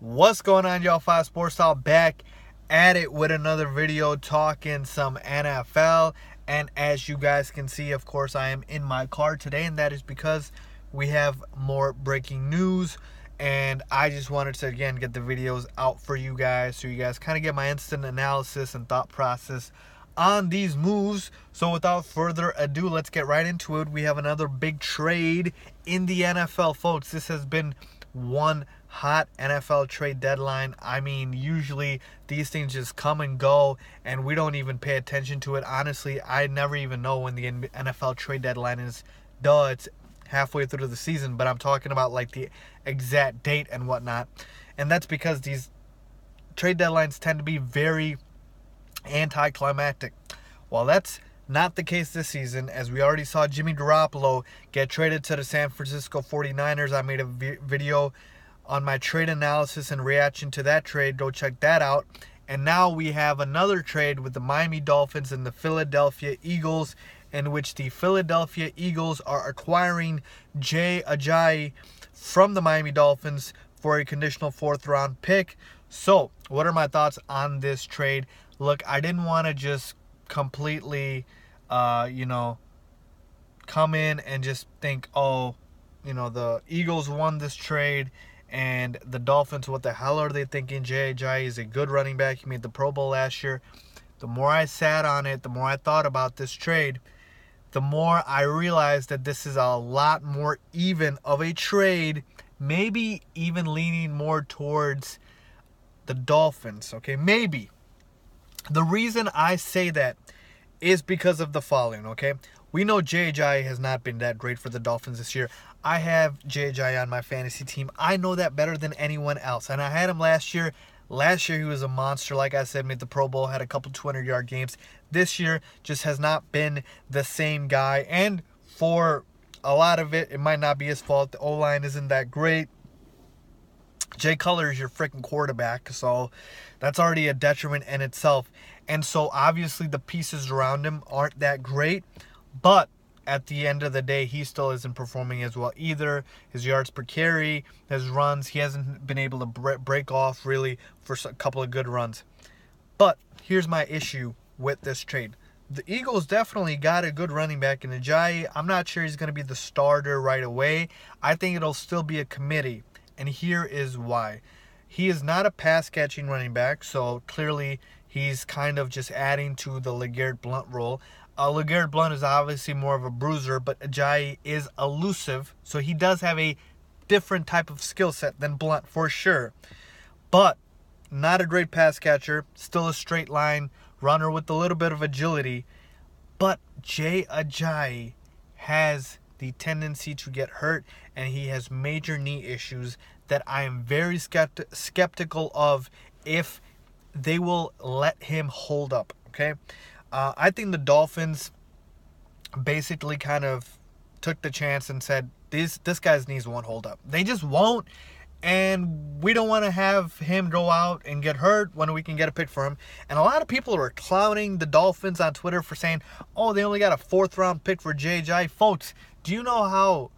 What's going on, y'all? 5 Sports Talk back at it with another video talking some NFL. And as you guys can see, of course, I am in my car today, and that is because we have more breaking news. And I just wanted to, again, get the videos out for you guys so you guys kind of get my instant analysis and thought process on these moves. So without further ado, let's get right into it. We have another big trade in the NFL, folks. This has been one hot NFL trade deadline. I mean, usually these things just come and go and we don't even pay attention to it. Honestly, I never even know when the NFL trade deadline is. It's halfway through the season, but I'm talking about like the exact date and whatnot. And that's because these trade deadlines tend to be very anticlimactic. Well, that's not the case this season, as we already saw Jimmy Garoppolo get traded to the San Francisco 49ers. I made a video on my trade analysis and reaction to that trade. Go check that out. And now we have another trade with the Miami Dolphins and the Philadelphia Eagles, in which the Philadelphia Eagles are acquiring Jay Ajayi from the Miami Dolphins for a conditional 4th-round pick. So, what are my thoughts on this trade? Look, I didn't want to just completely, come in and just think, the Eagles won this trade and the Dolphins, what the hell are they thinking? Jay Ajayi is a good running back. He made the Pro Bowl last year. The more I sat on it, the more I thought about this trade, the more I realized that this is a lot more even of a trade, maybe even leaning more towards the Dolphins, okay? Maybe. The reason I say that is because of the following, okay? We know Jay Ajayi has not been that great for the Dolphins this year. I have Jay Ajayi on my fantasy team. I know that better than anyone else. And I had him last year. Last year he was a monster. Like I said, made the Pro Bowl, had a couple 200-yard games. This year just has not been the same guy. And for a lot of it, it might not be his fault. The O-line isn't that great. Jay Cutler is your freaking quarterback, so that's already a detriment in itself. And so obviously the pieces around him aren't that great, but at the end of the day, he still isn't performing as well either. His yards per carry, his runs, he hasn't been able to break off really for a couple of good runs. But here's my issue with this trade. The Eagles definitely got a good running back in Ajayi. I'm not sure he's going to be the starter right away. I think it'll still be a committee. And here is why. He is not a pass-catching running back, so clearly he's kind of just adding to the LeGarrette Blount role. LeGarrette Blount is obviously more of a bruiser, but Ajayi is elusive, so he does have a different type of skill set than Blount for sure. But not a great pass catcher, still a straight line runner with a little bit of agility. But Jay Ajayi has the tendency to get hurt, and he has major knee issues that I am very skeptical of if they will let him hold up, okay? I think the Dolphins basically kind of took the chance and said, this guy's knees won't hold up. They just won't, and we don't want to have him go out and get hurt when we can get a pick for him. And a lot of people were clowning the Dolphins on Twitter for saying, oh, they only got a 4th-round pick for Jay Ajayi. Folks, do you know how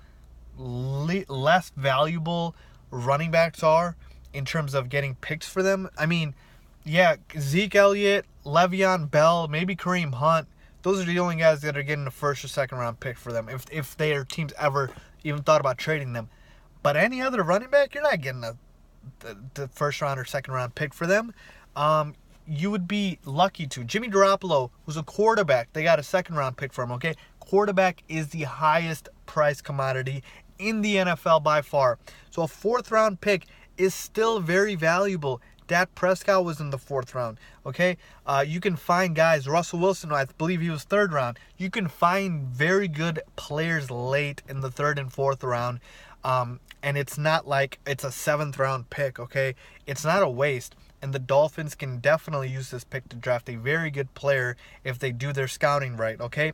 less valuable running backs are in terms of getting picks for them? I mean, yeah, Zeke Elliott, Le'Veon Bell, maybe Kareem Hunt. Those are the only guys that are getting a 1st or 2nd-round pick for them if their teams ever even thought about trading them. But any other running back, you're not getting the 1st-round or 2nd-round pick for them. You would be lucky to. Jimmy Garoppolo, who's a quarterback, they got a 2nd-round pick for him, okay? Quarterback is the highest price commodity in the NFL by far. So a 4th-round pick is still very valuable. Dak Prescott was in the 4th round, okay? You can find guys, Russell Wilson, I believe he was 3rd round. You can find very good players late in the 3rd and 4th round, and it's not like it's a 7th-round pick, okay? It's not a waste, and the Dolphins can definitely use this pick to draft a very good player if they do their scouting right, okay?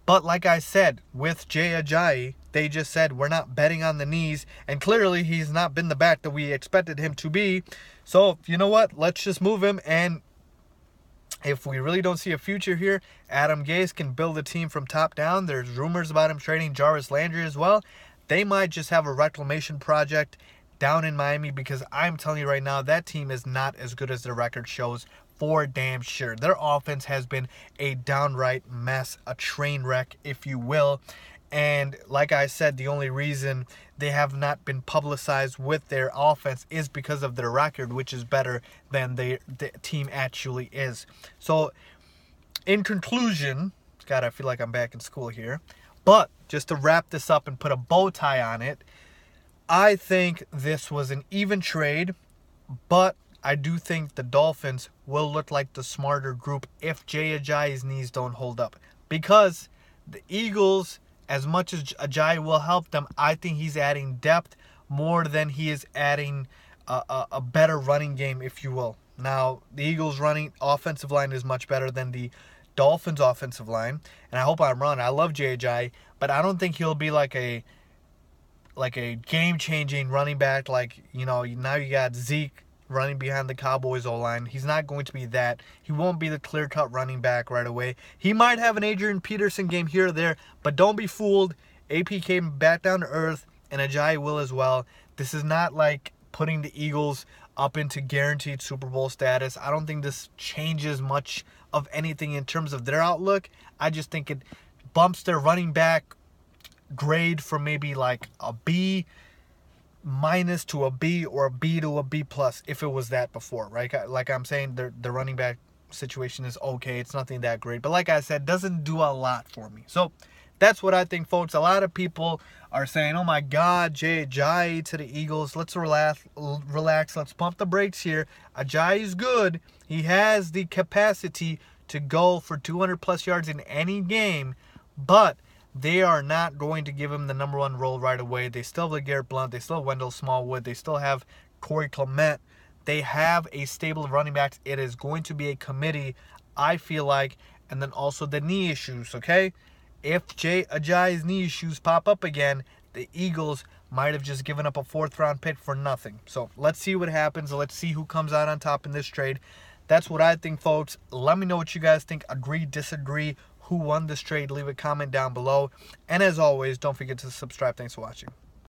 But like I said, with Jay Ajayi, they just said we're not betting on the knees, and clearly he's not been the back that we expected him to be. So, you know what? Let's just move him, and if we really don't see a future here, Adam Gase can build a team from top down. There's rumors about him trading Jarvis Landry as well. They might just have a reclamation project down in Miami, because I'm telling you right now, that team is not as good as their record shows, for damn sure. Their offense has been a downright mess, a train wreck, if you will. And like I said, the only reason they have not been publicized with their offense is because of their record, which is better than the team actually is. So, in conclusion, God, I feel like I'm back in school here. But just to wrap this up and put a bow tie on it, I think this was an even trade, but I do think the Dolphins will look like the smarter group if Jay Ajayi's knees don't hold up. Because the Eagles, as much as Ajayi will help them, I think he's adding depth more than he is adding a better running game, if you will. Now, the Eagles' running offensive line is much better than the Dolphins' offensive line, and I hope I'm wrong. I love Jay Ajayi, but I don't think he'll be like a game-changing running back. Like, now you got Zeke running behind the Cowboys O-line. He's not going to be that. He won't be the clear-cut running back right away. He might have an Adrian Peterson game here or there, but don't be fooled. AP came back down to earth, and Ajayi will as well. This is not like putting the Eagles up into guaranteed Super Bowl status. I don't think this changes much of anything in terms of their outlook. I just think it bumps their running back grade from maybe like a B- to a B, or a B to a B+, if it was that before, right? Like I'm saying, the running back situation is okay. It's nothing that great. But like I said, doesn't do a lot for me. So that's what I think, folks. A lot of people are saying, oh my God, Jay Ajayi to the Eagles. Let's relax. Let's pump the brakes here. Ajayi's good. He has the capacity to go for 200+ yards in any game, but they are not going to give him the number one role right away. They still have LeGarrette Blount. They still have Wendell Smallwood. They still have Corey Clement. They have a stable of running backs. It is going to be a committee, I feel like. And then also the knee issues, okay? If Jay Ajayi's knee issues pop up again, the Eagles might have just given up a 4th-round pick for nothing. So let's see what happens. Let's see who comes out on top in this trade. That's what I think, folks. Let me know what you guys think. Agree, disagree. Who won this trade? Leave a comment down below. And as always, don't forget to subscribe. Thanks for watching.